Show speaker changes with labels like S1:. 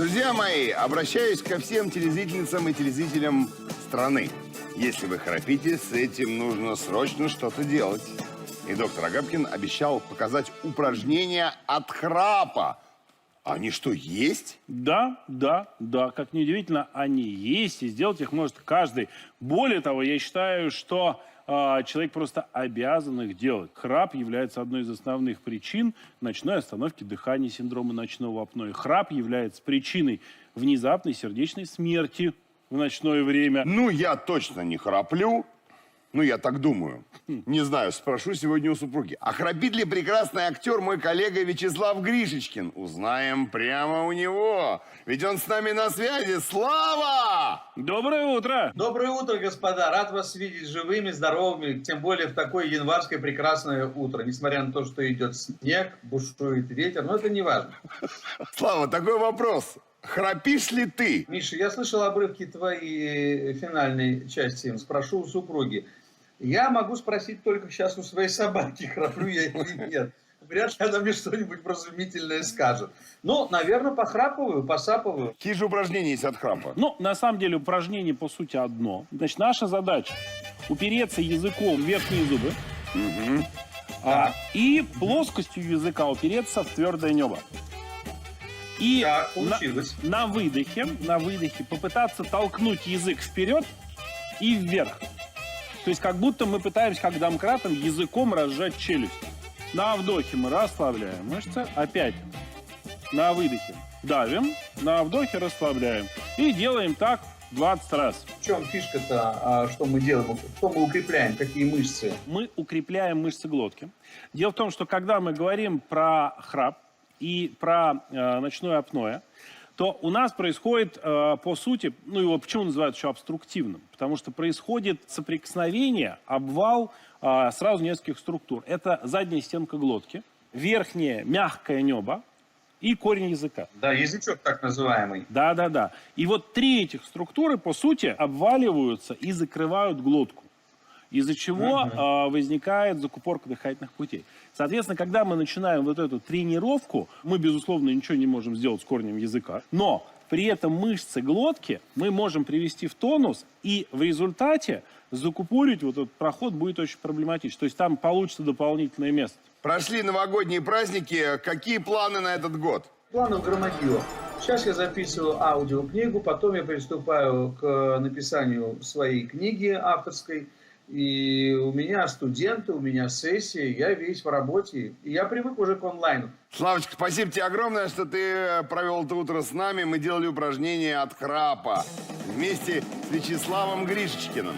S1: Друзья мои, обращаюсь ко всем телезрительницам и телезрителям страны. Если вы храпите, с этим нужно срочно что-то делать. И доктор Агапкин обещал показать упражнения от храпа. Они что, есть?
S2: Да. Как ни удивительно, они есть, и сделать их может каждый. Более того, я считаю, что человек просто обязан их делать. Храп является одной из основных причин ночной остановки дыхания, синдрома ночного апноэ. Храп является причиной внезапной сердечной смерти в ночное время.
S1: Ну, я точно не храплю. Ну, я так думаю. Не знаю, спрошу сегодня у супруги. А храпит ли прекрасный актер, мой коллега Вячеслав Гришечкин? Узнаем прямо у него. Ведь он с нами на связи. Слава!
S2: Доброе утро!
S3: Доброе утро, господа. Рад вас видеть живыми, здоровыми, тем более в такое январское прекрасное утро. Несмотря на то, что идет снег, бушует ветер, но это не важно.
S1: Слава, такой вопрос. Храпишь ли ты?
S3: Миша, я слышал обрывки твоей финальной части. Спрошу у супруги. Я могу спросить только сейчас у своей собаки, храплю я или нет. Вряд ли она мне что-нибудь вразумительное скажет. Ну, наверное, похрапываю, посапываю.
S1: Какие же упражнения есть от храпа?
S2: Ну, на самом деле, упражнение, по сути, одно. Значит, наша задача упереться языком в верхние зубы и плоскостью языка упереться в твердое небо. И
S3: Так, получилось.
S2: на выдохе попытаться толкнуть язык вперед и вверх. То есть как будто мы пытаемся, как домкратом, языком разжать челюсть. На вдохе мы расслабляем мышцы, опять на выдохе давим, на вдохе расслабляем. И делаем так 20 раз.
S3: В чем фишка-то, что мы делаем? Что мы укрепляем? Какие мышцы?
S2: Мы укрепляем мышцы глотки. Дело в том, что когда мы говорим про храп и про ночное апноэ, то у нас происходит, по сути, ну его почему называют еще обструктивным? Потому что происходит соприкосновение, обвал сразу нескольких структур. Это задняя стенка глотки, верхнее мягкое небо и корень языка.
S3: Да, язычок так называемый.
S2: Да. И вот три этих структуры, по сути, обваливаются и закрывают глотку, из-за чего возникает закупорка дыхательных путей. Соответственно, когда мы начинаем вот эту тренировку, мы, безусловно, ничего не можем сделать с корнем языка, но при этом мышцы глотки мы можем привести в тонус, и в результате закупорить вот этот проход будет очень проблематично. То есть там получится дополнительное место.
S1: Прошли новогодние праздники. Какие планы на этот год?
S3: Планов громадье. Сейчас я записываю аудиокнигу, потом я приступаю к написанию своей книги авторской. И у меня студенты, у меня сессии, я весь в работе. И я привык уже к онлайну.
S1: Славочка, спасибо тебе огромное, что ты провел это утро с нами. Мы делали упражнения от храпа вместе с Вячеславом Гришечкиным.